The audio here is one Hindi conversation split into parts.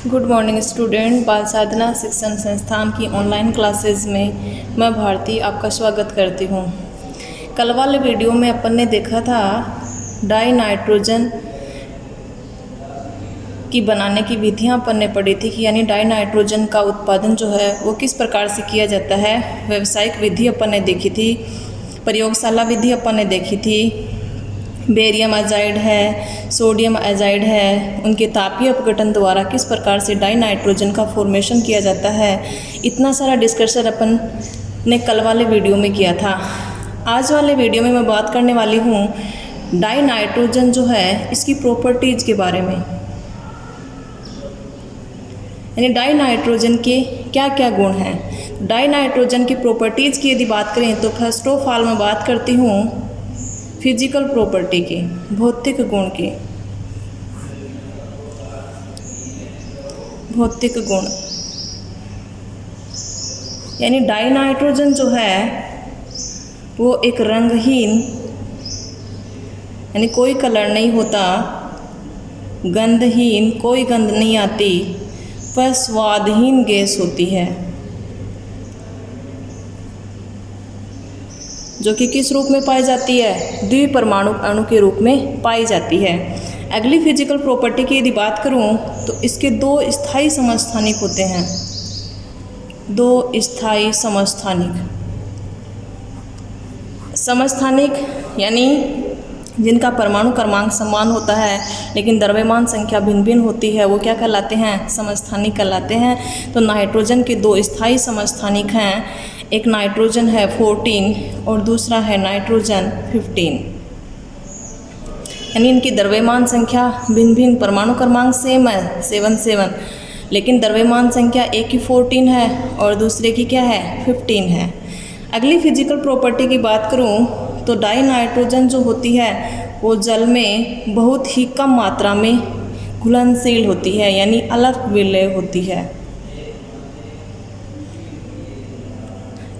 Good morning student. बाल साधना शिक्षण संस्थान की ऑनलाइन क्लासेस में मैं भारती आपका स्वागत करती हूँ। कल वाले वीडियो में अपन ने देखा था डाई नाइट्रोजन की बनाने की विधियाँ अपन ने पढ़ी थी कि यानी डाई नाइट्रोजन का उत्पादन जो है वो किस प्रकार से किया जाता है। व्यावसायिक विधि अपन ने देखी थी, प्रयोगशाला विधि अपन ने देखी थी, बेरियम एजाइड है, सोडियम एजाइड है, उनके तापीय अपघटन द्वारा किस प्रकार से डाई नाइट्रोजन का फॉर्मेशन किया जाता है। इतना सारा डिस्कशन अपन ने कल वाले वीडियो में किया था। आज वाले वीडियो में मैं बात करने वाली हूँ डाई नाइट्रोजन जो है इसकी प्रॉपर्टीज़ के बारे में, यानी डाई नाइट्रोजन के क्या क्या गुण हैं। डाई नाइट्रोजन की प्रॉपर्टीज़ की यदि बात करें तो फर्स्ट ऑफ ऑल मैं बात करती हूँ फिजिकल प्रॉपर्टी की, भौतिक गुण की। भौतिक गुण यानी डाई नाइट्रोजन जो है वो एक रंगहीन, यानी कोई कलर नहीं होता, गंधहीन, कोई गंध नहीं आती, वह स्वादहीन गैस होती है जो कि किस रूप में पाई जाती है, द्विपरमाणु अणु के रूप में पाई जाती है। अगली फिजिकल प्रॉपर्टी की यदि बात करूं तो इसके दो स्थायी समस्थानिक होते हैं, दो स्थायी समस्थानिक यानी जिनका परमाणु क्रमांक समान होता है लेकिन द्रव्यमान संख्या भिन्न भिन्न होती है, वो क्या कहलाते हैं, समस्थानिक कहलाते हैं। तो नाइट्रोजन के दो स्थायी समस्थानिक हैं, एक नाइट्रोजन है 14 और दूसरा है नाइट्रोजन 15, यानी इनकी द्रव्यमान संख्या भिन्न भिन्न, परमाणु क्रमांक सेम है 7, लेकिन द्रव्यमान संख्या एक की 14 है और दूसरे की क्या है, 15 है। अगली फिजिकल प्रॉपर्टी की बात करूं तो डाई नाइट्रोजन जो होती है वो जल में बहुत ही कम मात्रा में घुलनशील होती है, यानी अलग विलय होती है।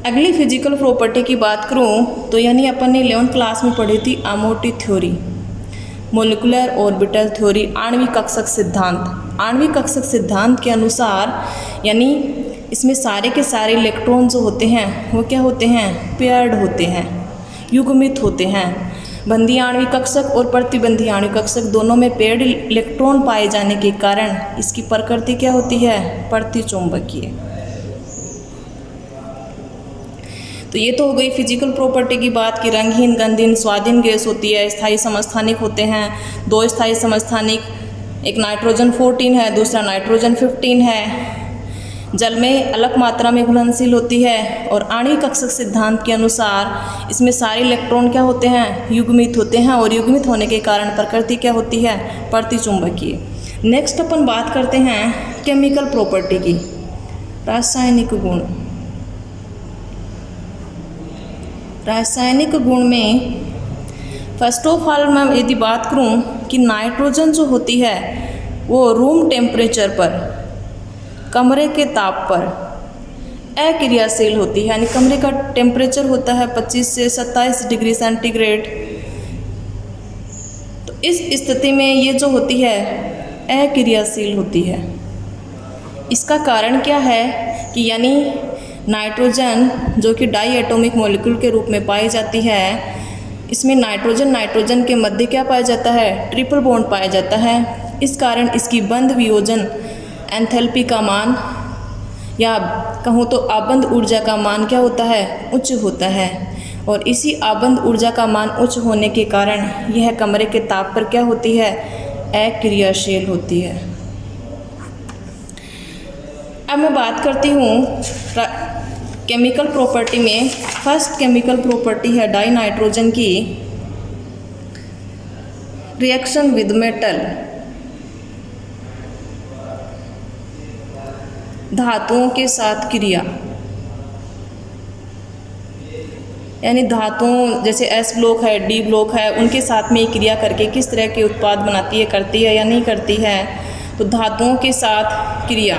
अगली फिजिकल प्रॉपर्टी की बात करूं तो यानी अपन ने 11th क्लास में पढ़ी थी अमोटी थ्योरी, मोलिकुलर ऑर्बिटल थ्योरी, आणविक कक्षक सिद्धांत। आणविक कक्षक सिद्धांत के अनुसार यानी इसमें सारे के सारे इलेक्ट्रॉन जो होते हैं वो क्या होते हैं, पेयर्ड होते हैं, युग्मित होते हैं। बंधी आणविक कक्षक और प्रतिबंधी आणविक कक्षक दोनों में पेयर्ड इलेक्ट्रॉन पाए जाने के कारण इसकी प्रकृति क्या होती है, प्रतिचुंबकीय। तो ये तो हो गई फिजिकल प्रॉपर्टी की बात कि रंगहीन, गंधहीन, स्वादहीन गैस होती है, स्थायी समस्थानिक होते हैं, दो स्थायी समस्थानिक, एक नाइट्रोजन 14 है, दूसरा नाइट्रोजन 15 है, जल में अलग मात्रा में घुलनशील होती है। और आणविक कक्षक सिद्धांत के अनुसार इसमें सारे इलेक्ट्रॉन क्या होते हैं, युग्मित होते हैं, और युग्मित होने के कारण प्रकृति क्या होती है, प्रतिचुंबकीय। नेक्स्ट अपन बात करते हैं केमिकल प्रॉपर्टी की, रासायनिक गुण। रासायनिक गुण में फर्स्ट ऑफ ऑल मैं यदि बात करूं कि नाइट्रोजन जो होती है वो रूम टेम्परेचर पर, कमरे के ताप पर अक्रियाशील होती है, यानी कमरे का टेम्परेचर होता है 25 से 27 डिग्री सेंटीग्रेड। तो इस स्थिति में ये जो होती है अक्रियाशील होती है। इसका कारण क्या है कि यानी नाइट्रोजन जो कि डाई एटॉमिक मॉलिक्यूल के रूप में पाई जाती है, इसमें नाइट्रोजन के मध्य क्या पाया जाता है, ट्रिपल बॉन्ड पाया जाता है। इस कारण इसकी बंध वियोजन एंथैल्पी का मान या कहूँ तो आबंध ऊर्जा का मान क्या होता है, उच्च होता है। और इसी आबंध ऊर्जा का मान उच्च होने के कारण यह कमरे के ताप पर क्या होती है, अक्रियाशील होती है। अब मैं बात करती हूँ केमिकल प्रॉपर्टी में। फर्स्ट केमिकल प्रॉपर्टी है डाई नाइट्रोजन की, रिएक्शन विद मेटल, धातुओं के साथ क्रिया। यानी धातुओं जैसे S ब्लॉक है, D ब्लॉक है, उनके साथ में क्रिया करके किस तरह के उत्पाद बनाती है, करती है या नहीं करती है। तो धातुओं के साथ क्रिया,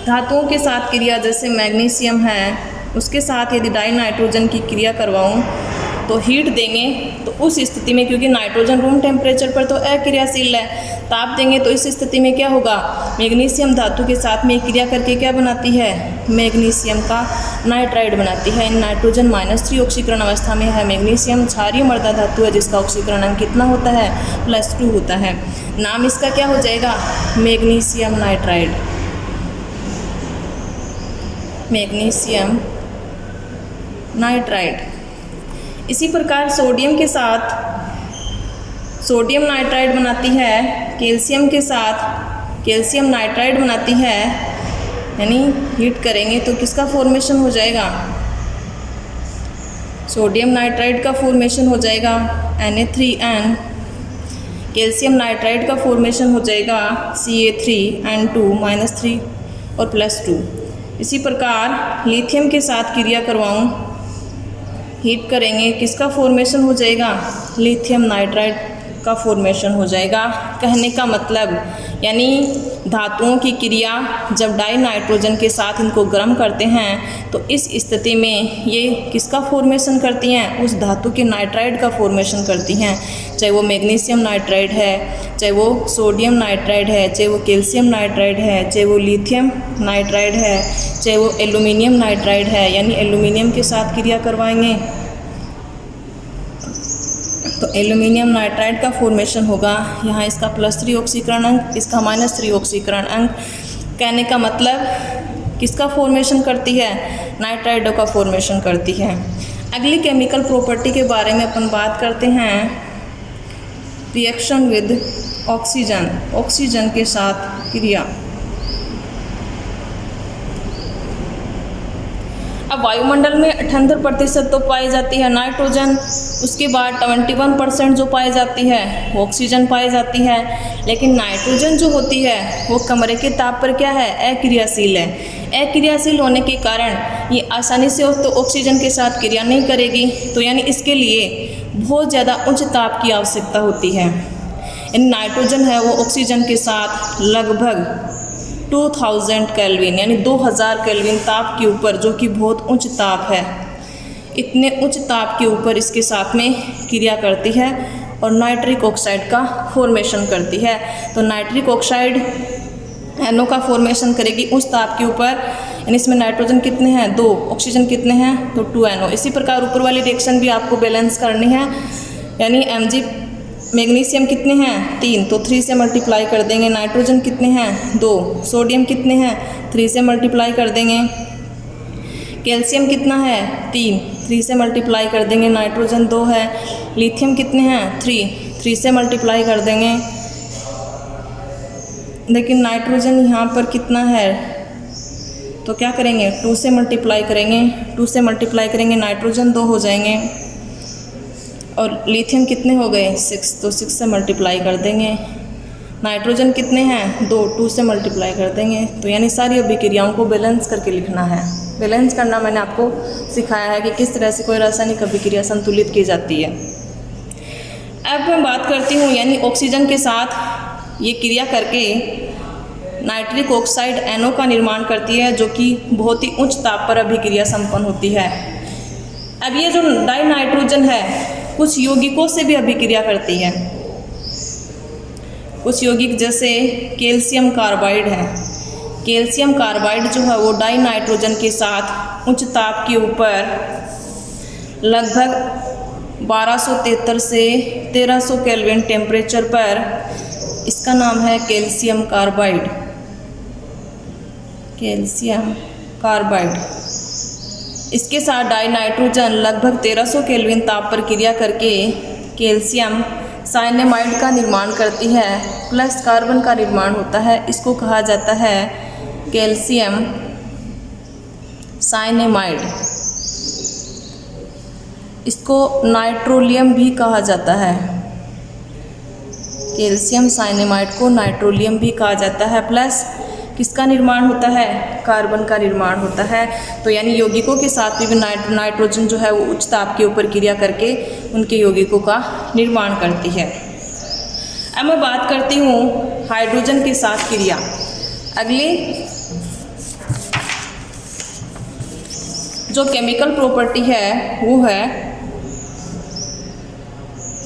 धातुओं के साथ क्रिया जैसे मैग्नीशियम है, उसके साथ यदि डाई नाइट्रोजन की क्रिया करवाऊँ तो हीट देंगे तो उस स्थिति में, क्योंकि नाइट्रोजन रूम टेम्परेचर पर तो अक्रियाशील है, ताप देंगे तो इस स्थिति में क्या होगा, मैग्नीशियम धातु के साथ में क्रिया करके क्या बनाती है, मैग्नीशियम का नाइट्राइड बनाती है। नाइट्रोजन -3 ऑक्सीकरण अवस्था में है। मैग्नीशियम क्षारीय मृदा धातु है जिसका ऑक्सीकरण अंक कितना होता है, +2 होता है। नाम इसका क्या हो जाएगा, मैग्नीशियम नाइट्राइड, मैग्नीशियम नाइट्राइड। इसी प्रकार सोडियम के साथ सोडियम नाइट्राइड बनाती है, कैल्शियम के साथ कैल्शियम नाइट्राइड बनाती है, यानी हीट करेंगे तो किसका फॉर्मेशन हो जाएगा, सोडियम नाइट्राइड का फॉर्मेशन हो जाएगा Na3N, कैल्शियम नाइट्राइड का फॉर्मेशन हो जाएगा Ca3N2 -3 और +2। इसी प्रकार लिथियम के साथ क्रिया करवाऊँ, हीट करेंगे, किसका फॉर्मेशन हो जाएगा, लिथियम नाइट्राइड का फॉर्मेशन हो जाएगा। कहने का मतलब यानी धातुओं की क्रिया जब डाई नाइट्रोजन के साथ इनको गर्म करते हैं तो इस स्थिति में ये किसका फॉर्मेशन करती हैं, उस धातु के नाइट्राइड का फॉर्मेशन करती हैं, चाहे वो मैग्नीशियम नाइट्राइड है, चाहे वो सोडियम नाइट्राइड है, चाहे वो कैल्शियम नाइट्राइड है, चाहे वो लिथियम नाइट्राइड है, चाहे वो एल्यूमिनियम नाइट्राइड है, यानी एल्यूमिनियम के साथ क्रिया करवाएंगे तो एल्यूमिनियम नाइट्राइड का फॉर्मेशन होगा। यहाँ इसका +3 ऑक्सीकरण अंक, इसका -3 ऑक्सीकरण अंक। कहने का मतलब किसका फॉर्मेशन करती है, नाइट्राइडों का फॉर्मेशन करती है। अगली केमिकल प्रॉपर्टी के बारे में अपन बात करते हैं, रिएक्शन विद ऑक्सीजन, ऑक्सीजन के साथ क्रिया। अब वायुमंडल में 78% तो पाई जाती है नाइट्रोजन, उसके बाद 21% जो पाई जाती है वो ऑक्सीजन पाई जाती है, लेकिन नाइट्रोजन जो होती है वो कमरे के ताप पर क्या है, अक्रियाशील है। अक्रियाशील होने के कारण ये आसानी से तो ऑक्सीजन के साथ क्रिया नहीं करेगी, तो यानी इसके लिए बहुत ज़्यादा उच्च ताप की आवश्यकता होती है। नाइट्रोजन है वो ऑक्सीजन के साथ लगभग 2000 केल्विन यानी 2000 केल्विन ताप के ऊपर, जो कि बहुत उच्च ताप है, इतने उच्च ताप के ऊपर इसके साथ में क्रिया करती है और नाइट्रिक ऑक्साइड का फॉर्मेशन करती है। तो नाइट्रिक ऑक्साइड NO का फॉर्मेशन करेगी उस ताप के ऊपर, यानी इसमें नाइट्रोजन कितने हैं, 2, ऑक्सीजन कितने हैं, तो 2NO। इसी प्रकार ऊपर वाली रिएक्शन भी आपको बैलेंस करनी है, यानी Mg मैग्नीशियम कितने हैं, 3, तो 3 से मल्टीप्लाई कर देंगे। नाइट्रोजन कितने हैं, 2, सोडियम कितने हैं, 3 से मल्टीप्लाई कर देंगे। कैल्शियम कितना है, 3 से मल्टीप्लाई कर देंगे। नाइट्रोजन 2 है। लिथियम कितने हैं, 3 से मल्टीप्लाई कर देंगे। लेकिन नाइट्रोजन यहाँ पर कितना है, तो क्या करेंगे, 2 से मल्टीप्लाई करेंगे। 2 से मल्टीप्लाई करेंगे, नाइट्रोजन 2 हो जाएंगे और लिथियम कितने हो गए, 6, तो 6 से मल्टीप्लाई कर देंगे। नाइट्रोजन कितने हैं, 2 से मल्टीप्लाई कर देंगे। तो यानी सारी अभिक्रियाओं को बैलेंस करके लिखना है। बैलेंस करना मैंने आपको सिखाया है कि किस तरह से कोई रासायनिक अभिक्रिया संतुलित की जाती है। अब मैं बात करती हूँ, यानी ऑक्सीजन के साथ ये क्रिया करके नाइट्रिक ऑक्साइड NO का निर्माण करती है, जो कि बहुत ही उच्च ताप पर अभिक्रिया संपन्न होती है। अब ये जो डाई नाइट्रोजन है कुछ यौगिकों से भी अभिक्रिया करती है। कुछ यौगिक जैसे कैल्शियम कार्बाइड है। कैल्शियम कार्बाइड जो है वो डाई नाइट्रोजन के साथ उच्च ताप के ऊपर लगभग 1273 से 1300 केल्विन टेम्परेचर पर, इसका नाम है कैल्शियम कार्बाइड। कैल्शियम कार्बाइड इसके साथ डाई नाइट्रोजन लगभग 1300 केल्विन ताप पर क्रिया करके कैल्शियम साइनेमाइड का निर्माण करती है, प्लस कार्बन का निर्माण होता है। इसको कहा जाता है कैल्शियम साइनेमाइड। इसको नाइट्रोलियम भी कहा जाता है। कैल्शियम साइनेमाइड को नाइट्रोलियम भी कहा जाता है। प्लस किसका निर्माण होता है, कार्बन का निर्माण होता है। तो यानी यौगिकों के साथ भी नाइट्रोजन जो है वो उच्च ताप के ऊपर क्रिया करके उनके यौगिकों का निर्माण करती है। अब मैं बात करती हूँ हाइड्रोजन के साथ क्रिया। अगली जो केमिकल प्रॉपर्टी है वो है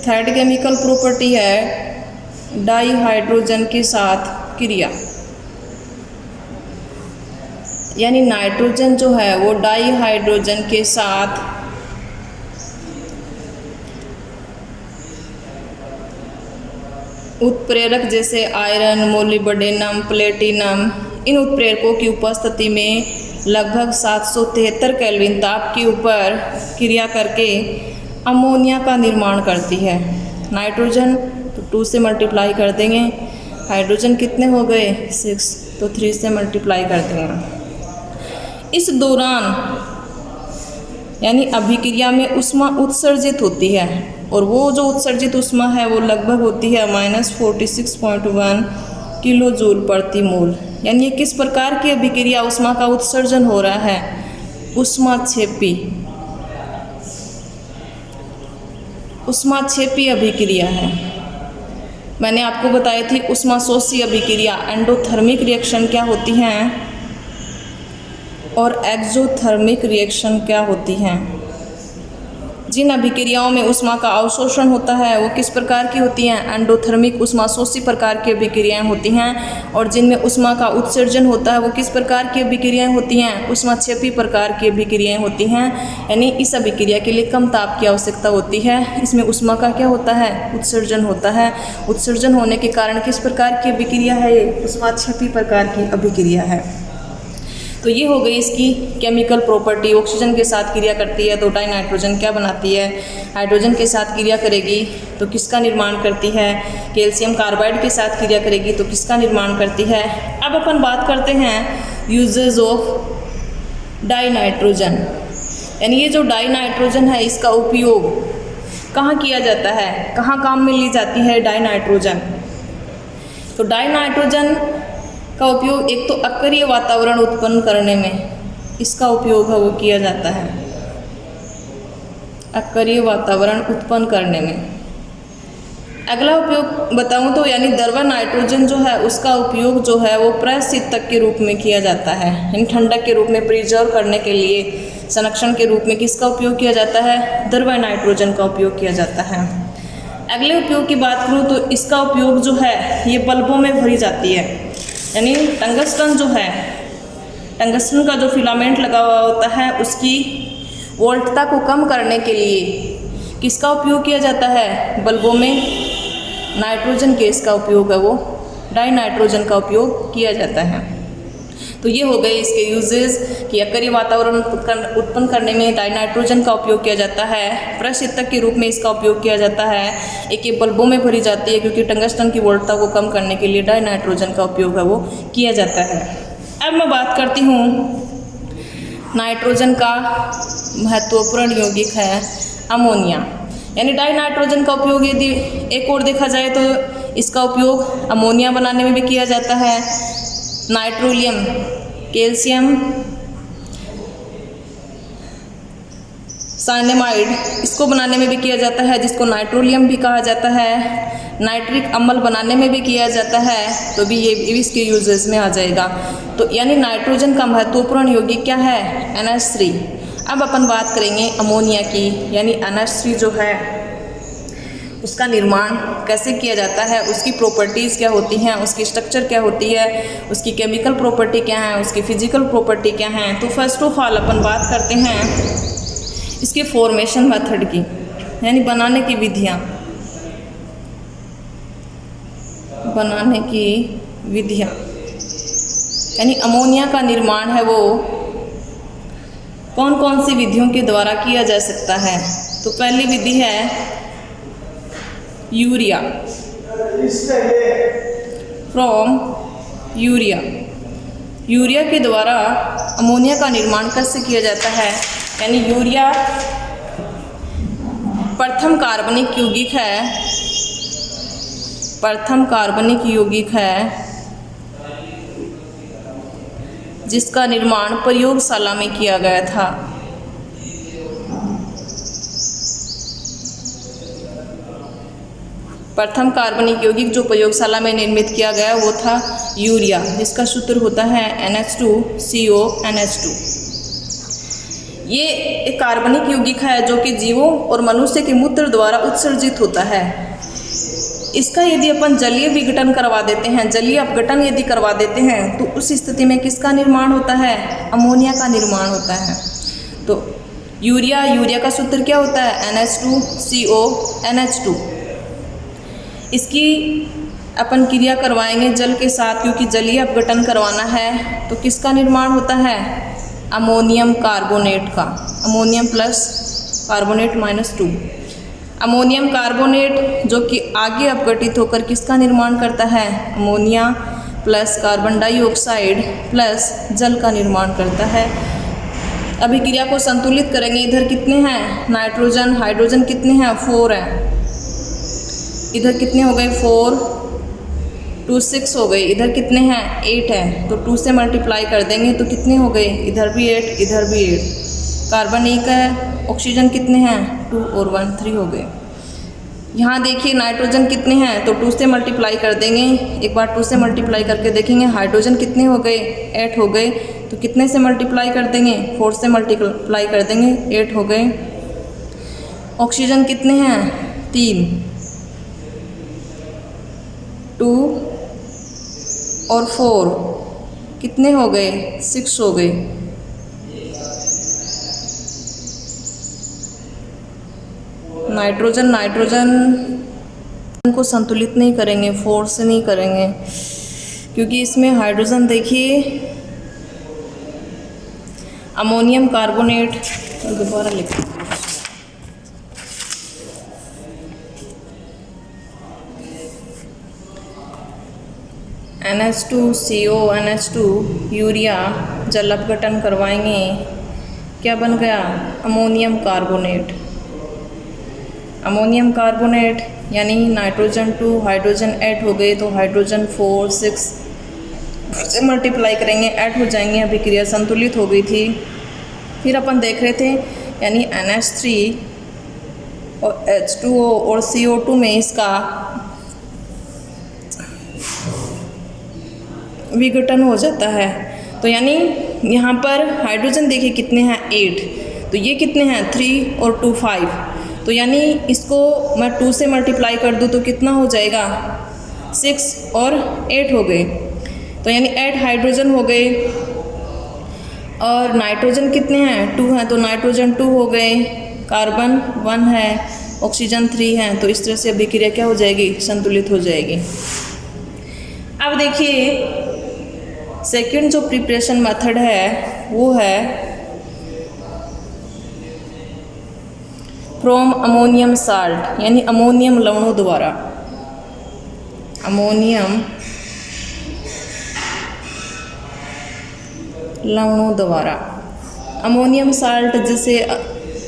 थर्ड केमिकल प्रॉपर्टी है डाईहाइड्रोजन के साथ क्रिया, यानी नाइट्रोजन जो है वो डाईहाइड्रोजन के साथ उत्प्रेरक जैसे आयरन, मोलिब्डेनम, प्लेटिनम, इन उत्प्रेरकों की उपस्थिति में लगभग 773 केल्विन ताप के ऊपर क्रिया करके अमोनिया का निर्माण करती है। नाइट्रोजन तो 2 से मल्टीप्लाई कर देंगे, हाइड्रोजन कितने हो गए 6, तो 3 से मल्टीप्लाई कर देंगे। इस दौरान यानी अभिक्रिया में ऊष्मा उत्सर्जित होती है, और वो जो उत्सर्जित ऊष्मा है वो लगभग होती है -46.1 किलो जूल प्रति मोल। यानी ये किस प्रकार की अभिक्रिया ऊष्मा का उत्सर्जन हो रहा है, ऊष्माक्षेपी अभिक्रिया है। मैंने आपको बताई थी ऊष्माशोषी अभिक्रिया, एंडोथर्मिक रिएक्शन क्या होती हैं और एक्सोथर्मिक रिएक्शन क्या होती हैं। जिन अभिक्रियाओं में ऊष्मा का अवशोषण होता है वो किस प्रकार की होती हैं, एंडोथर्मिक ऊष्माशोषी प्रकार की अभिक्रियाएं होती हैं, और जिनमें ऊष्मा का उत्सर्जन होता है वो किस प्रकार की अभिक्रियाएं होती हैं, ऊष्माक्षेपी प्रकार की अभिक्रियाएं होती हैं। यानी इस अभिक्रिया के लिए कम ताप की आवश्यकता होती है, इसमें ऊष्मा का क्या होता है, उत्सर्जन होता है। उत्सर्जन होने के कारण किस प्रकार की अभिक्रिया है, ये ऊष्माक्षेपी प्रकार की अभिक्रिया है। तो ये हो गई इसकी केमिकल प्रॉपर्टी। ऑक्सीजन के साथ क्रिया करती है तो डाई नाइट्रोजन क्या बनाती है, हाइड्रोजन के साथ क्रिया करेगी तो किसका निर्माण करती है, कैल्शियम कार्बाइड के साथ क्रिया करेगी तो किसका निर्माण करती है। अब अपन बात करते हैं यूजेज ऑफ डाई नाइट्रोजन, यानी ये जो डाई नाइट्रोजन है इसका उपयोग कहाँ किया जाता है, कहाँ काम में ली जाती है डाई नाइट्रोजन। तो डाई नाइट्रोजन का उपयोग एक तो अक्रिय वातावरण उत्पन्न करने में इसका उपयोग है वो किया जाता है, अक्रिय वातावरण उत्पन्न करने में। अगला उपयोग बताऊं तो यानी द्रव नाइट्रोजन जो है उसका उपयोग जो है वो प्रशीतक के रूप में किया जाता है, यानी ठंडक के रूप में प्रिजर्व करने के लिए, संरक्षण के रूप में किसका उपयोग किया जाता है, द्रव नाइट्रोजन का उपयोग किया जाता है। अगले उपयोग की बात करूँ तो इसका उपयोग जो है ये बल्बों में भरी जाती है, यानी टंगस्टन जो है, टंगस्टन का जो फिलामेंट लगा हुआ होता है उसकी वोल्टता को कम करने के लिए किसका उपयोग किया जाता है, बल्बों में नाइट्रोजन गैस का उपयोग है वो डाई नाइट्रोजन का उपयोग किया जाता है। तो ये हो गए इसके यूजेस कि अक्रिय वातावरण उत्पन्न करने में डाई नाइट्रोजन का उपयोग किया जाता है, प्रशीतक के रूप में इसका उपयोग किया जाता है, एक ये बल्बों में भरी जाती है क्योंकि टंगस्टन की वोल्टता को कम करने के लिए डाई नाइट्रोजन का उपयोग है वो किया जाता है। अब मैं बात करती हूँ नाइट्रोजन का महत्वपूर्ण यौगिक है अमोनिया, यानी डाई नाइट्रोजन का उपयोग यदि एक और देखा जाए तो इसका उपयोग अमोनिया बनाने में भी किया जाता है। नाइट्रोलियम, कैल्शियम साइनेमाइड इसको बनाने में भी किया जाता है, जिसको नाइट्रोलियम भी कहा जाता है। नाइट्रिक अम्ल बनाने में भी किया जाता है, तो भी ये इसके यूजेस में आ जाएगा। तो यानी नाइट्रोजन का महत्वपूर्ण यौगिक क्या है, NH3। अब अपन बात करेंगे अमोनिया की, यानी NH3 जो है उसका निर्माण कैसे किया जाता है, उसकी प्रॉपर्टीज़ क्या होती हैं, उसकी स्ट्रक्चर क्या होती है, उसकी केमिकल प्रॉपर्टी क्या है, उसकी फिजिकल प्रॉपर्टी क्या है। तो फर्स्ट ऑफ ऑल अपन बात करते हैं इसके फॉर्मेशन मेथड की, यानी बनाने की विधियाँ, बनाने की विधियाँ, यानी अमोनिया का निर्माण है वो कौन कौन सी विधियों के द्वारा किया जा सकता है। तो पहली विधि है यूरिया, फ्रॉम यूरिया। यूरिया के द्वारा अमोनिया का निर्माण कैसे किया जाता है, यानी यूरिया प्रथम कार्बनिक यौगिक है, प्रथम कार्बनिक यौगिक है जिसका निर्माण प्रयोगशाला में किया गया था। प्रथम कार्बनिक यौगिक जो प्रयोगशाला में निर्मित किया गया वो था यूरिया, जिसका सूत्र होता है NH2CONH2। ये एक कार्बनिक यौगिक है जो कि जीवों और मनुष्य के मूत्र द्वारा उत्सर्जित होता है। इसका यदि अपन जलीय विघटन करवा देते हैं, जलीय अपघटन यदि करवा देते हैं, तो उस स्थिति में किसका निर्माण होता है? अमोनिया का निर्माण होता है। तो यूरिया का सूत्र क्या होता है? NH2CONH2। इसकी अपन क्रिया करवाएंगे जल के साथ, क्योंकि जलीय अपघटन करवाना है। तो किसका निर्माण होता है? अमोनियम कार्बोनेट का, ammonium plus carbonate -2। Ammonium carbonate जो कि आगे अपघटित होकर किसका निर्माण करता है? Ammonia plus carbon dioxide plus जल का निर्माण करता है। अभिक्रिया को संतुलित करेंगे। इधर कितने हैं? नाइट्रोजन, हाइड्रोजन कितने हैं? 4 हैं। इधर कितने हो गए? 4, 2 6 हो गए। इधर कितने हैं? 8 हैं। तो 2 से मल्टीप्लाई कर देंगे तो कितने हो गए? इधर भी 8, इधर भी 8। कार्बन 1 है। ऑक्सीजन कितने हैं? 2 और 1 3 हो गए। यहाँ देखिए नाइट्रोजन कितने हैं? तो 2 से मल्टीप्लाई कर देंगे। एक बार 2 से मल्टीप्लाई करके देखेंगे हाइड्रोजन कितने हो गए? 8 हो गए। तो कितने से मल्टीप्लाई कर देंगे? 4 से मल्टीप्लाई कर देंगे, 8 हो गए। ऑक्सीजन कितने हैं? 3, 2 और 4 कितने हो गए? 6 हो गए। नाइट्रोजन को संतुलित नहीं करेंगे, 4 से नहीं करेंगे, क्योंकि इसमें हाइड्रोजन देखिए अमोनियम कार्बोनेट, दोबारा लिखते हैं, NH2CONH2 यूरिया जल अपघटन करवाएंगे, क्या बन गया? Ammonium carbonate. अमोनियम कार्बोनेट यानी नाइट्रोजन 2 हाइड्रोजन 8 हो गए। तो हाइड्रोजन 4 6 से मल्टीप्लाई करेंगे, 8 हो जाएंगे। अभिक्रिया संतुलित हो गई थी। फिर अपन देख रहे थे यानी NH3 और H2O और CO2 में इसका विघटन हो जाता है। तो यानी यहाँ पर हाइड्रोजन देखिए कितने हैं? 8। तो ये कितने हैं? 3 और 2 5। तो यानी इसको मैं 2 से मल्टीप्लाई कर दूँ तो कितना हो जाएगा? 6 और 8 हो गए। तो यानी 8 हाइड्रोजन हो गए। और नाइट्रोजन कितने हैं? 2 हैं। तो नाइट्रोजन 2 हो गए। कार्बन 1 है, ऑक्सीजन 3 है। तो इस तरह से अभिक्रिया क्या हो जाएगी? संतुलित हो जाएगी। अब देखिए सेकंड जो प्रिपरेशन मेथड है वो है फ्रॉम अमोनियम साल्ट, यानी अमोनियम लवणों द्वारा। अमोनियम लवणों द्वारा अमोनियम साल्ट, जैसे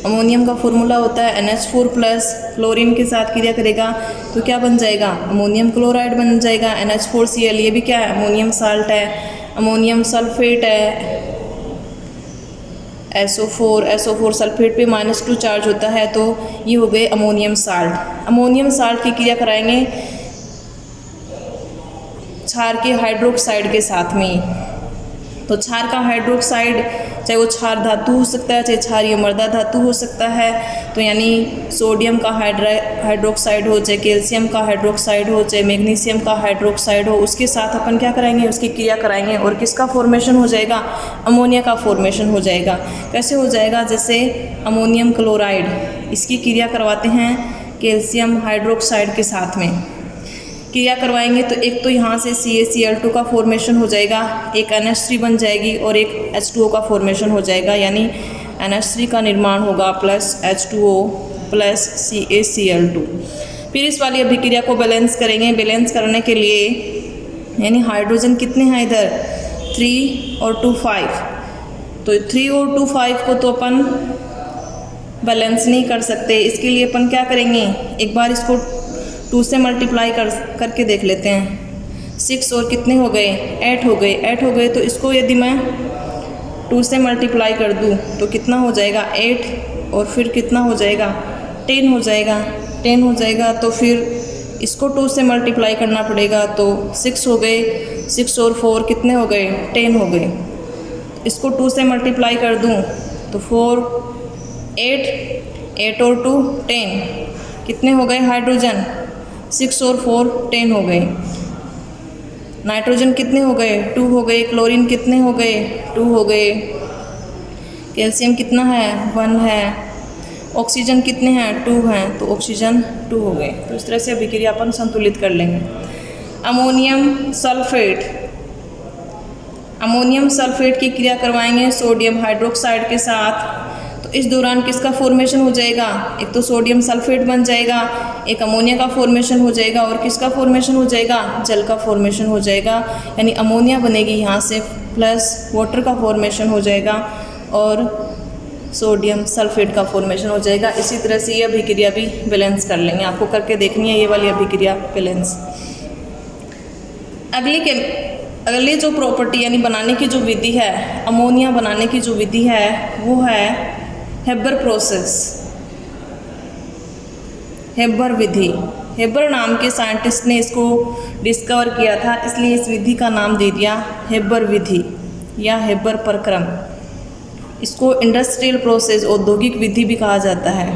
अमोनियम का फॉर्मूला होता है NH4 प्लस क्लोरीन के साथ क्रिया करेगा तो क्या बन जाएगा? अमोनियम क्लोराइड बन जाएगा। NH4Cl, ये भी क्या है? अमोनियम साल्ट है। अमोनियम सल्फेट है, SO4 सल्फेट पे -2 चार्ज होता है। तो ये हो गए अमोनियम साल्ट। अमोनियम साल्ट की क्रिया कराएंगे क्षार के हाइड्रोक्साइड के साथ में। तो क्षार का हाइड्रोक्साइड, चाहे वो क्षार धातु हो सकता है, चाहे क्षारीय मृदा धातु हो सकता है। तो यानी सोडियम का हाइड्रोक्साइड हो, चाहे कैल्शियम का हाइड्रोक्साइड हो, चाहे मैग्नीशियम का हाइड्रोक्साइड हो, उसके साथ अपन क्या कराएंगे? उसकी क्रिया कराएंगे। और किसका फॉर्मेशन हो जाएगा? अमोनिया का फॉर्मेशन हो जाएगा। कैसे हो जाएगा? जैसे अमोनियम क्लोराइड, इसकी क्रिया करवाते हैं कैल्शियम हाइड्रोक्साइड के साथ में। क्रिया करवाएंगे तो एक तो यहाँ से CaCl2 का फॉर्मेशन हो जाएगा, एक NH3 बन जाएगी और एक H2O का फॉर्मेशन हो जाएगा। यानी NH3 का निर्माण होगा प्लस H2O प्लस CaCl2। फिर इस वाली अभिक्रिया को बैलेंस करेंगे। बैलेंस करने के लिए यानी हाइड्रोजन कितने हैं इधर? 3 और 2 5। तो 3 और 2 5 को तो अपन बैलेंस नहीं कर सकते। इसके लिए अपन क्या करेंगे? एक बार इसको 2 से मल्टीप्लाई करके देख लेते हैं। 6 और कितने हो गए? 8 हो गए। 8 हो गए तो इसको यदि मैं 2 से मल्टीप्लाई कर दूँ तो कितना हो जाएगा? 8 और फिर कितना हो जाएगा? 10 हो जाएगा। 10 हो जाएगा तो फिर इसको 2 से मल्टीप्लाई करना पड़ेगा। तो 6 हो गए। 6 और 4 कितने हो गए? 10 हो गए। इसको 2 से मल्टीप्लाई कर दूँ तो 4 8 8 और 2 10, कितने हो गए हाइड्रोजन? 6 और 4 10 हो गए। नाइट्रोजन कितने हो गए? 2 हो गए। क्लोरीन कितने हो गए? 2 हो गए। कैल्शियम कितना है? 1 है। ऑक्सीजन कितने हैं? 2 हैं, तो ऑक्सीजन 2 हो गए। तो इस तरह से अभिक्रिया अपन संतुलित कर लेंगे। अमोनियम सल्फेट, अमोनियम सल्फेट की क्रिया करवाएंगे सोडियम हाइड्रोक्साइड के साथ। तो इस दौरान किसका फॉर्मेशन हो जाएगा? एक तो सोडियम सल्फेट बन जाएगा, एक अमोनिया का फॉर्मेशन हो जाएगा, और किसका फॉर्मेशन हो जाएगा? जल का फॉर्मेशन हो जाएगा। यानी अमोनिया बनेगी यहाँ से, प्लस वाटर का फॉर्मेशन हो जाएगा और सोडियम सल्फेट का फॉर्मेशन हो जाएगा। इसी तरह से ये अभिक्रिया भी बैलेंस कर लेंगे। आपको करके देखनी है ये वाली अभिक्रिया बैलेंस। अगली जो प्रॉपर्टी यानी बनाने की जो विधि है, अमोनिया बनाने की जो विधि है वो है हेबर प्रोसेस, हेबर विधि। हेबर नाम के साइंटिस्ट ने इसको डिस्कवर किया था, इसलिए इस विधि का नाम दे दिया हेबर विधि या हेबर प्रक्रम। इसको इंडस्ट्रियल प्रोसेस, औद्योगिक विधि भी कहा जाता है।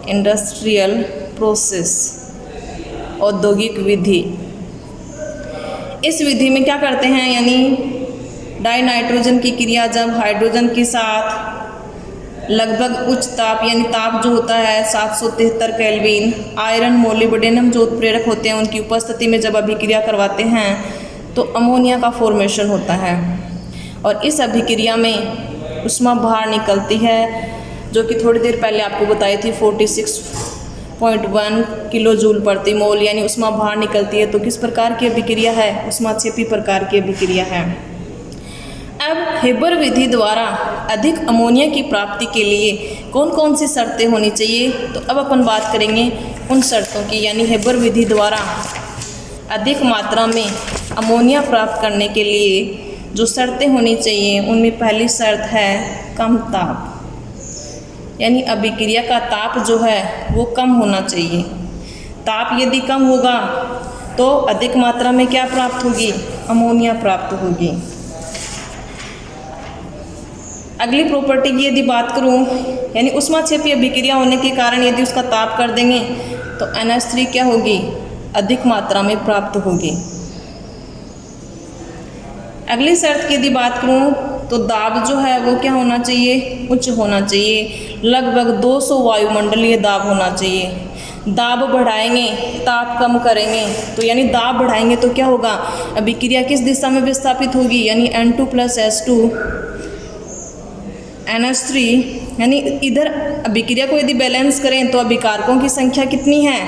इंडस्ट्रियल प्रोसेस, औद्योगिक विधि। इस विधि में क्या करते हैं, यानी डाई नाइट्रोजन की क्रिया जब हाइड्रोजन के साथ लगभग उच्च ताप यानी ताप जो होता है 773 केल्विन, आयरन मोलिब्डेनम जो उत्प्रेरक होते हैं उनकी उपस्थिति में जब अभिक्रिया करवाते हैं तो अमोनिया का फॉर्मेशन होता है। और इस अभिक्रिया में ऊष्मा बाहर निकलती है, जो कि थोड़ी देर पहले आपको बताई थी 46.1 किलो जूल प्रति मोल, यानी ऊष्मा बाहर निकलती है। तो किस प्रकार की अभिक्रिया है? ऊष्माक्षेपी प्रकार की अभिक्रिया है। अब हेबर विधि द्वारा अधिक अमोनिया की प्राप्ति के लिए कौन कौन सी शर्तें होनी चाहिए? तो अब अपन बात करेंगे उन शर्तों की, यानी हेबर विधि द्वारा अधिक मात्रा में अमोनिया प्राप्त करने के लिए जो शर्तें होनी चाहिए उनमें पहली शर्त है कम ताप, यानी अभिक्रिया का ताप जो है वो कम होना चाहिए। ताप यदि कम होगा तो अधिक मात्रा में क्या प्राप्त होगी? अमोनिया प्राप्त होगी। अगली प्रॉपर्टी की यदि बात करूं, यानी ऊष्माक्षेपी अभिक्रिया होने के कारण यदि उसका ताप कर देंगे तो NH3 क्या होगी? अधिक मात्रा में प्राप्त होगी। अगली शर्त की यदि बात करूं तो दाब जो है वो क्या होना चाहिए? उच्च होना चाहिए, लगभग 200 वायुमंडलीय दाब होना चाहिए। दाब बढ़ाएंगे, ताप कम करेंगे, तो यानी दाब बढ़ाएंगे तो क्या होगा? अभिक्रिया किस दिशा में विस्थापित होगी? यानी N2 + S2 NH3, यानी इधर अभिक्रिया को यदि बैलेंस करें तो अभिकारकों की संख्या कितनी है?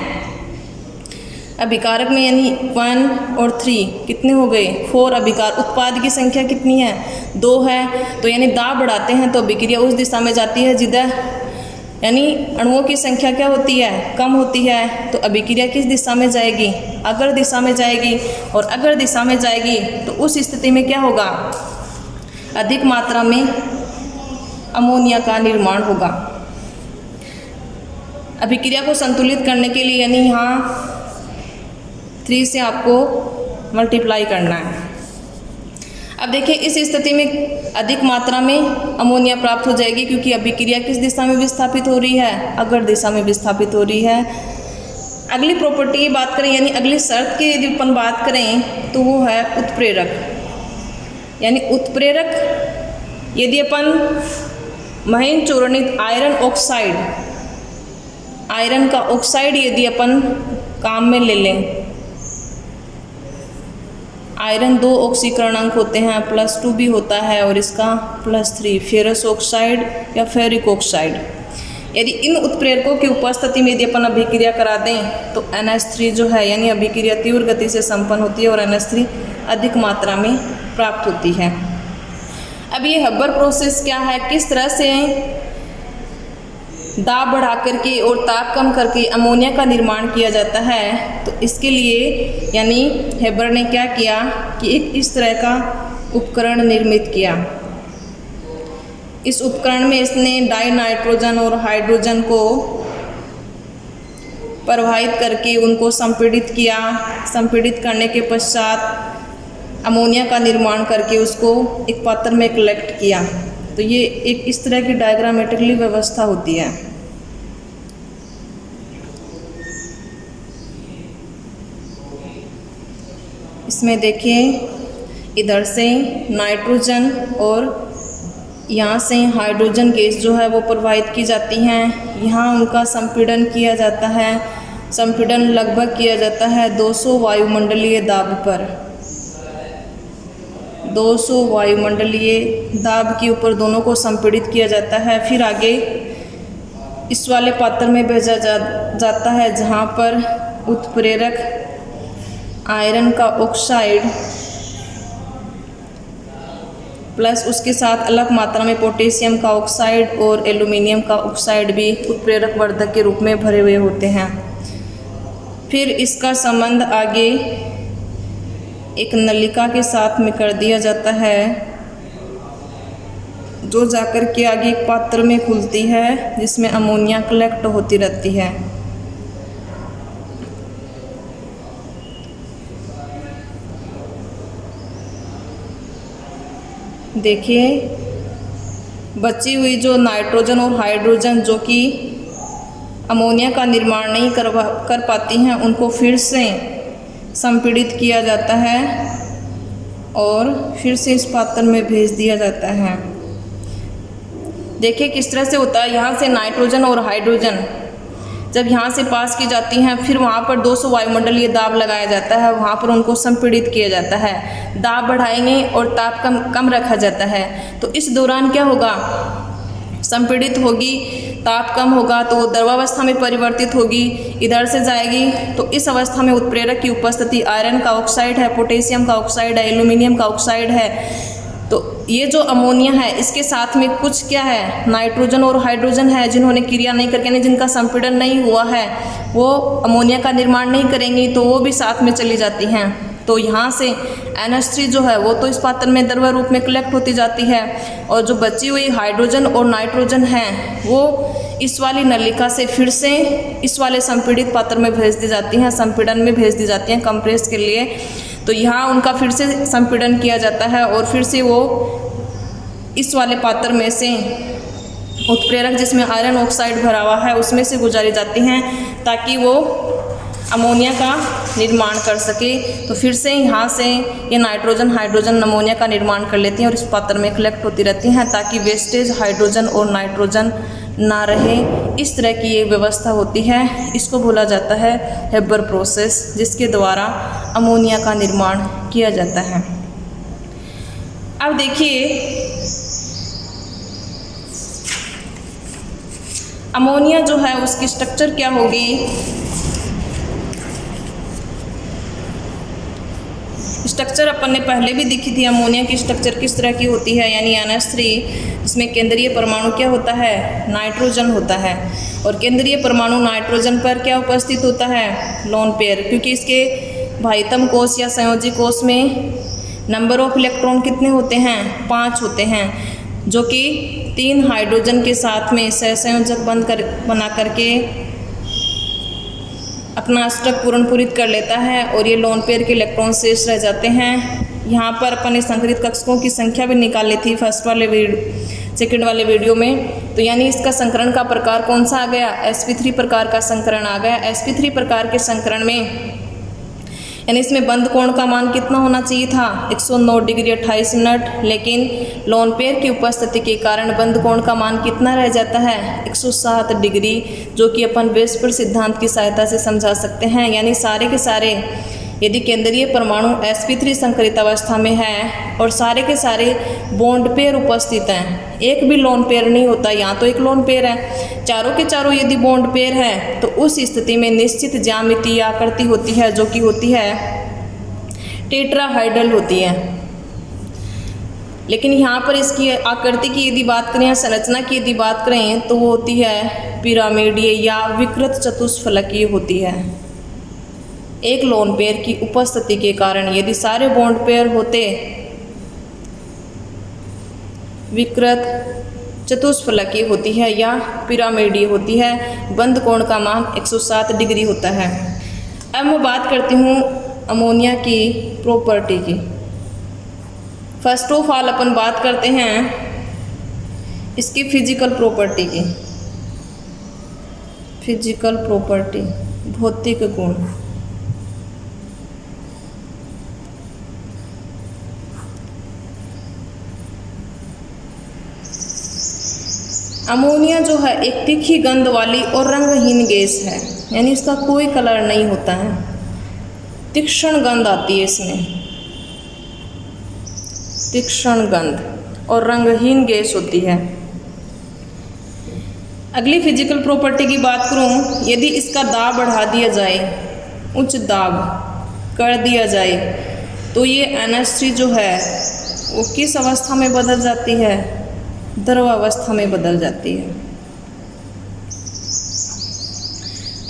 अभिकारक में यानी 1 और 3 कितने हो गए? 4 अभिकार। उत्पाद की संख्या कितनी है? 2 है। तो यानी दाब बढ़ाते हैं तो अभिक्रिया उस दिशा में जाती है जिधर यानी अणुओं की संख्या क्या होती है? कम होती है। तो अभिक्रिया किस दिशा में जाएगी? अग्र दिशा में जाएगी। और अग्र दिशा में जाएगी तो उस स्थिति में क्या होगा? अधिक मात्रा में अमोनिया का निर्माण होगा। अभिक्रिया को संतुलित करने के लिए यानी यहाँ 3 से आपको मल्टीप्लाई करना है। अब देखिए इस स्थिति में अधिक मात्रा में अमोनिया प्राप्त हो जाएगी, क्योंकि अभिक्रिया किस दिशा में विस्थापित हो रही है? अग्र दिशा में विस्थापित हो रही है। अगली प्रॉपर्टी की बात करें, यानी अगली शर्त की यदि अपन बात करें तो वो है उत्प्रेरक। यानी उत्प्रेरक यदि अपन महीन चूर्णित आयरन ऑक्साइड, आयरन का ऑक्साइड यदि अपन काम में ले लें, आयरन 2 ऑक्सीकरण अंक होते हैं, +2 भी होता है और इसका +3, फेरस ऑक्साइड या फेरिक ऑक्साइड। यदि इन उत्प्रेरकों की उपस्थिति में यदि अपन अभिक्रिया करा दें तो NH3 जो है यानी अभिक्रिया तीव्र गति से संपन्न होती है और NH3 अधिक मात्रा में प्राप्त होती है। अब ये हेबर प्रोसेस क्या है? किस तरह से दाब बढ़ा करके और ताप कम करके अमोनिया का निर्माण किया जाता है? तो इसके लिए यानी हेबर ने क्या किया कि एक इस तरह का उपकरण निर्मित किया। इस उपकरण में इसने डाई नाइट्रोजन और हाइड्रोजन को प्रवाहित करके उनको संपीड़ित किया। संपीड़ित करने के पश्चात अमोनिया का निर्माण करके उसको एक पात्र में कलेक्ट किया। तो तो ये एक इस तरह की डायग्रामेटिकली व्यवस्था होती है। इसमें देखिए इधर से नाइट्रोजन और यहाँ से हाइड्रोजन गैस जो है वो प्रवाहित की जाती हैं। यहाँ उनका संपीड़न किया जाता है। संपीड़न लगभग किया जाता है 200 वायुमंडलीय दाब पर। 200 वायुमंडलीय दाब के ऊपर दोनों को संपीड़ित किया जाता है। फिर आगे इस वाले पात्र में भेजा जाता है जहाँ पर उत्प्रेरक आयरन का ऑक्साइड प्लस उसके साथ अलग मात्रा में पोटेशियम का ऑक्साइड और एल्युमिनियम का ऑक्साइड भी उत्प्रेरक वर्धक के रूप में भरे हुए होते हैं। फिर इसका संबंध आगे एक नलिका के साथ में कर दिया जाता है, जो जाकर के आगे एक पात्र में खुलती है जिसमें अमोनिया कलेक्ट होती रहती है। देखिए बची हुई जो नाइट्रोजन और हाइड्रोजन जो कि अमोनिया का निर्माण नहीं कर पाती हैं, उनको फिर से संपीड़ित किया जाता है और फिर से इस पात्र में भेज दिया जाता है। देखिए किस तरह से होता है। यहाँ से नाइट्रोजन और हाइड्रोजन जब यहाँ से पास की जाती हैं, फिर वहाँ पर 200 वायुमंडलीय दाब लगाया जाता है, वहाँ पर उनको संपीड़ित किया जाता है। दाब बढ़ाएंगे और ताप कम रखा जाता है। तो इस दौरान क्या होगा, संपीड़ित होगी, ताप कम होगा तो वो द्रवावस्था में परिवर्तित होगी, इधर से जाएगी। तो इस अवस्था में उत्प्रेरक की उपस्थिति आयरन का ऑक्साइड है, पोटेशियम का ऑक्साइड है, एल्युमिनियम का ऑक्साइड है। तो ये जो अमोनिया है इसके साथ में कुछ क्या है, नाइट्रोजन और हाइड्रोजन है, जिन्होंने क्रिया नहीं करके, यानी जिनका संपीड़न नहीं हुआ है, वो अमोनिया का निर्माण नहीं करेंगी, तो वो भी साथ में चली जाती हैं। तो यहाँ से NH3 जो है वो तो इस पात्र में द्रव रूप में कलेक्ट होती जाती है, और जो बची हुई हाइड्रोजन और नाइट्रोजन हैं वो इस वाली नलिका से फिर से इस वाले संपीड़ित पात्र में भेज दी जाती हैं, संपीड़न में भेज दी जाती हैं कंप्रेस के लिए। तो यहाँ उनका फिर से संपीड़न किया जाता है और फिर से वो इस वाले पात्र में से उत्प्रेरक जिसमें आयरन ऑक्साइड भरा हुआ है उसमें से गुजारी जाती हैं, ताकि वो अमोनिया का निर्माण कर सके। तो फिर से यहाँ से ये नाइट्रोजन हाइड्रोजन अमोनिया का निर्माण कर लेती हैं और इस पात्र में कलेक्ट होती रहती हैं, ताकि वेस्टेज हाइड्रोजन और नाइट्रोजन ना रहे। इस तरह की ये व्यवस्था होती है। इसको बोला जाता है हेबर प्रोसेस, जिसके द्वारा अमोनिया का निर्माण किया जाता है। अब देखिए अमोनिया जो है उसकी स्ट्रक्चर क्या होगी। स्ट्रक्चर अपन ने पहले भी देखी थी, अमोनिया की स्ट्रक्चर किस तरह की होती है, यानी NH3 इसमें केंद्रीय परमाणु क्या होता है, नाइट्रोजन होता है, और केंद्रीय परमाणु नाइट्रोजन पर क्या उपस्थित होता है, लोन पेयर, क्योंकि इसके भाइतम कोश या संयोजी कोश में नंबर ऑफ इलेक्ट्रॉन कितने होते हैं, 5 होते हैं, जो कि 3 हाइड्रोजन के साथ में सहसंयोजक बना करके अपना अष्टक पूर्ण कर लेता है, और ये लोन पेयर के इलेक्ट्रॉन शेष रह जाते हैं। यहाँ पर अपन ने संकरित कक्षकों की संख्या भी निकाली थी सेकंड वाले वीडियो में। तो यानी इसका संकरण का प्रकार कौन सा आ गया, sp3 प्रकार का संकरण आ गया। sp3 प्रकार के संकरण में यानी इसमें बंद कोण का मान कितना होना चाहिए था, 109 डिग्री 28 मिनट, लेकिन लोन पेयर की उपस्थिति के कारण बंद कोण का मान कितना रह जाता है, 107 डिग्री, जो कि अपन वेस्पर सिद्धांत की सहायता से समझा सकते हैं। यानी सारे के सारे यदि केंद्रीय परमाणु sp3 संकरित अवस्था में है और सारे के सारे बॉन्ड पेयर उपस्थित हैं, एक भी लोन पेयर नहीं होता, यहाँ तो एक लोन पेयर है, चारों के चारों यदि बॉन्ड पेयर है, तो उस स्थिति में निश्चित ज्यामिति या आकृति होती है, जो कि होती है टेट्राहाइड्रल होती है। लेकिन यहाँ पर इसकी आकृति की यदि बात करें या संरचना की यदि बात करें तो वो होती है पिरामिडीय या विकृत चतुष्फलकीय होती है। एक लोन पेयर की उपस्थिति के कारण यदि सारे बॉन्ड पेयर होते विकृत चतुष्फलकीय होती है या पिरामिडीय होती है, बंद कोण का मान 107 डिग्री होता है। अब मैं बात करती हूँ अमोनिया की प्रॉपर्टी की। फर्स्ट ऑफ ऑल अपन बात करते हैं इसकी फिजिकल प्रॉपर्टी भौतिक गुण। अमोनिया जो है एक तीखी गंध वाली और रंगहीन गैस है, यानी इसका कोई कलर नहीं होता है, तीक्ष्ण गंध आती है इसमें, तीक्ष्ण गंध और रंगहीन गैस होती है। अगली फिजिकल प्रॉपर्टी की बात करूं, यदि इसका दाब बढ़ा दिया जाए, उच्च दाब कर दिया जाए, तो ये NH3 जो है वो किस अवस्था में बदल जाती है? द्रव अवस्था में बदल जाती है।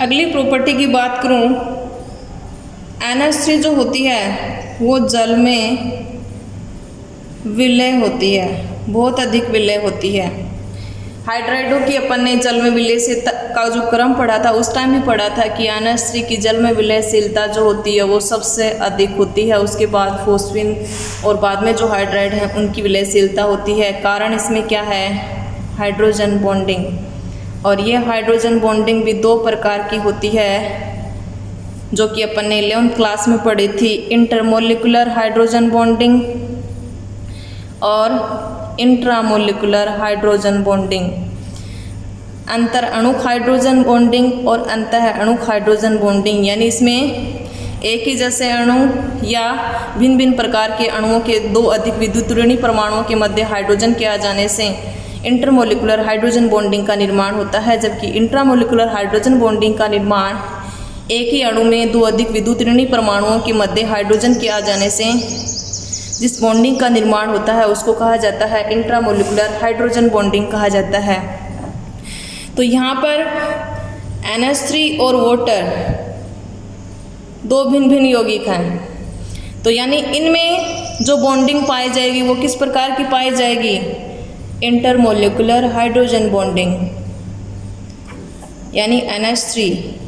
अगली प्रॉपर्टी की बात करूं, NH3 जो होती है वो जल में विलय होती है, बहुत अधिक विलय होती है। हाइड्राइडो की अपन ने जल में विलय का जो क्रम पढ़ा था उस टाइम ही पढ़ा था कि NH3 की जल में विलयशीलता जो होती है वो सबसे अधिक होती है, उसके बाद फोस्फिन और बाद में जो हाइड्राइड हैं उनकी विलयशीलता होती है। कारण इसमें क्या है? Hydrogen bonding. और ये हाइड्रोजन बॉन्डिंग भी दो प्रकार की होती है, जो कि अपन ने 11th क्लास में पढ़ी थी, इंटरमोलिकुलर हाइड्रोजन बॉन्डिंग और इंट्रामोलिकुलर हाइड्रोजन बॉन्डिंग। अंतर अणुक हाइड्रोजन बॉन्डिंग और अंतः अणुक हाइड्रोजन बॉन्डिंग, यानी इसमें एक ही जैसे अणु या भिन्न भिन्न प्रकार के अणुओं के दो अधिक विद्युत ऋणी परमाणुओं के मध्य हाइड्रोजन के आ जाने से इंटरमोलिकुलर हाइड्रोजन बॉन्डिंग का निर्माण होता है, जबकि इंट्रामोलिकुलर हाइड्रोजन बॉन्डिंग का निर्माण एक ही अणु में दो अधिक विद्युत ऋणी परमाणुओं के मध्य हाइड्रोजन के आ जाने से जिस बॉन्डिंग का निर्माण होता है उसको कहा जाता है इंट्रामोलिकुलर हाइड्रोजन बॉन्डिंग कहा जाता है। तो यहाँ पर NH3 और वाटर दो भिन्न भिन्न यौगिक हैं, तो यानी इनमें जो बॉन्डिंग पाई जाएगी वो किस प्रकार की पाई जाएगी? इंटरमोलिकुलर हाइड्रोजन बॉन्डिंग, यानी NH3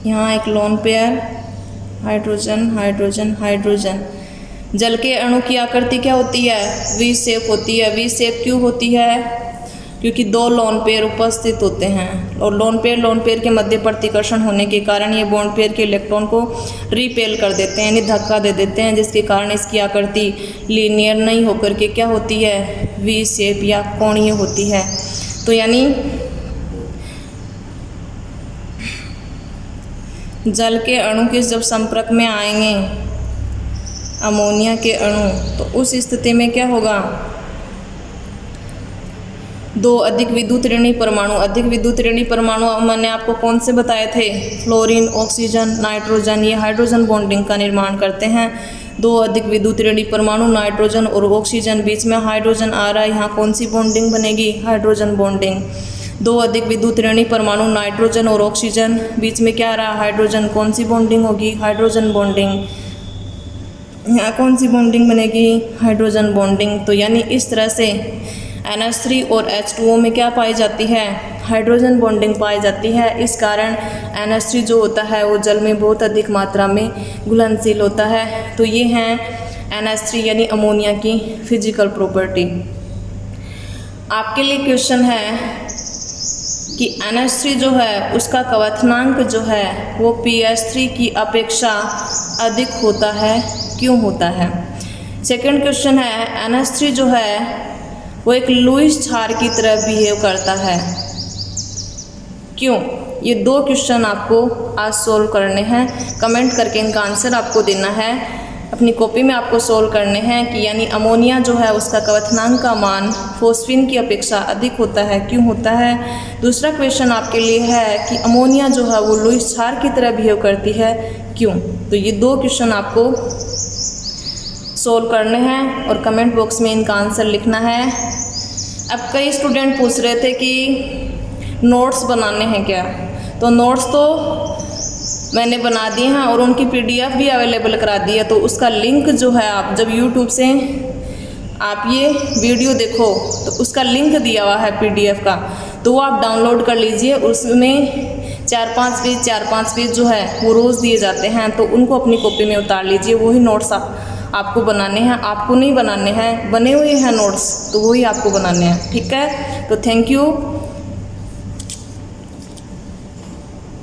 यहाँ एक lone pair hydrogen hydrogen hydrogen. जल के अणु की आकृति क्या होती है? वी शेप होती है। वी शेप क्यों होती है? क्योंकि दो लोन पेयर उपस्थित होते हैं और लोन पेयर के मध्य प्रतिकर्षण होने के कारण ये बॉन्ड पेयर के इलेक्ट्रॉन को रिपेल कर देते हैं, यानी धक्का दे देते हैं, जिसके कारण इसकी आकृति लीनियर नहीं होकर के क्या होती है? वी शेप या कोणीय होती है। तो यानी जल के अणु के जब संपर्क में आएंगे अमोनिया के अणु, तो उस स्थिति में क्या होगा? दो अधिक विद्युत ऋणी परमाणु, अधिक विद्युत ऋणी परमाणु मैंने आपको कौन से बताए थे? फ्लोरीन, ऑक्सीजन, नाइट्रोजन, ये हाइड्रोजन बॉन्डिंग का निर्माण करते हैं। दो अधिक विद्युत ऋणी परमाणु नाइट्रोजन और ऑक्सीजन, बीच में हाइड्रोजन आ रहा है, यहाँ कौन सी बॉन्डिंग बनेगी? Hydrogen bonding. दो अधिक विद्युत ऋणी परमाणु नाइट्रोजन और ऑक्सीजन, बीच में क्या आ रहा? हाइड्रोजन, कौन सी बॉन्डिंग होगी? Hydrogen bonding. यहाँ कौन सी बॉन्डिंग बनेगी? Hydrogen bonding. तो यानी इस तरह से NH3 और H2O में क्या पाई जाती है? हाइड्रोजन बॉन्डिंग पाई जाती है। इस कारण NH3 जो होता है वो जल में बहुत अधिक मात्रा में घुलनशील होता है। तो ये हैं NH3 यानी अमोनिया की फिजिकल प्रॉपर्टी। आपके लिए क्वेश्चन है कि NH3 जो है उसका क्वथनांक जो है वो PH3 की अपेक्षा अधिक होता है, क्यों होता है? सेकंड क्वेश्चन है NH3 जो है वो एक लुईस क्षार की तरह बिहेव करता है, क्यों? ये दो क्वेश्चन आपको आज सोल्व करने हैं, कमेंट करके इनका आंसर आपको देना है, अपनी कॉपी में आपको सोल्व करने हैं कि यानी अमोनिया जो है उसका क्वथनांक का मान फोस्फिन की अपेक्षा अधिक होता है, क्यों होता है? दूसरा क्वेश्चन आपके लिए है कि अमोनिया जो है वो लुईस क्षार की तरह बिहेव करती है, क्यों? तो ये दो क्वेश्चन आपको सोल्व करने हैं और कमेंट बॉक्स में इनका आंसर लिखना है। अब कई स्टूडेंट पूछ रहे थे कि नोट्स बनाने हैं क्या, तो नोट्स तो मैंने बना दिए हैं और उनकी PDF भी अवेलेबल करा दी है। तो उसका लिंक जो है आप जब YouTube से आप ये वीडियो देखो तो उसका लिंक दिया हुआ है PDF का, तो वो आप डाउनलोड कर लीजिए। उसमें 4-5 पेज जो है वो रोज़ दिए जाते हैं, तो उनको अपनी कॉपी में उतार लीजिए, वही नोट्स आपको बनाने हैं, आपको नहीं बनाने हैं, बने हुए हैं नोट्स तो वही आपको बनाने हैं। ठीक है, तो थैंक यू।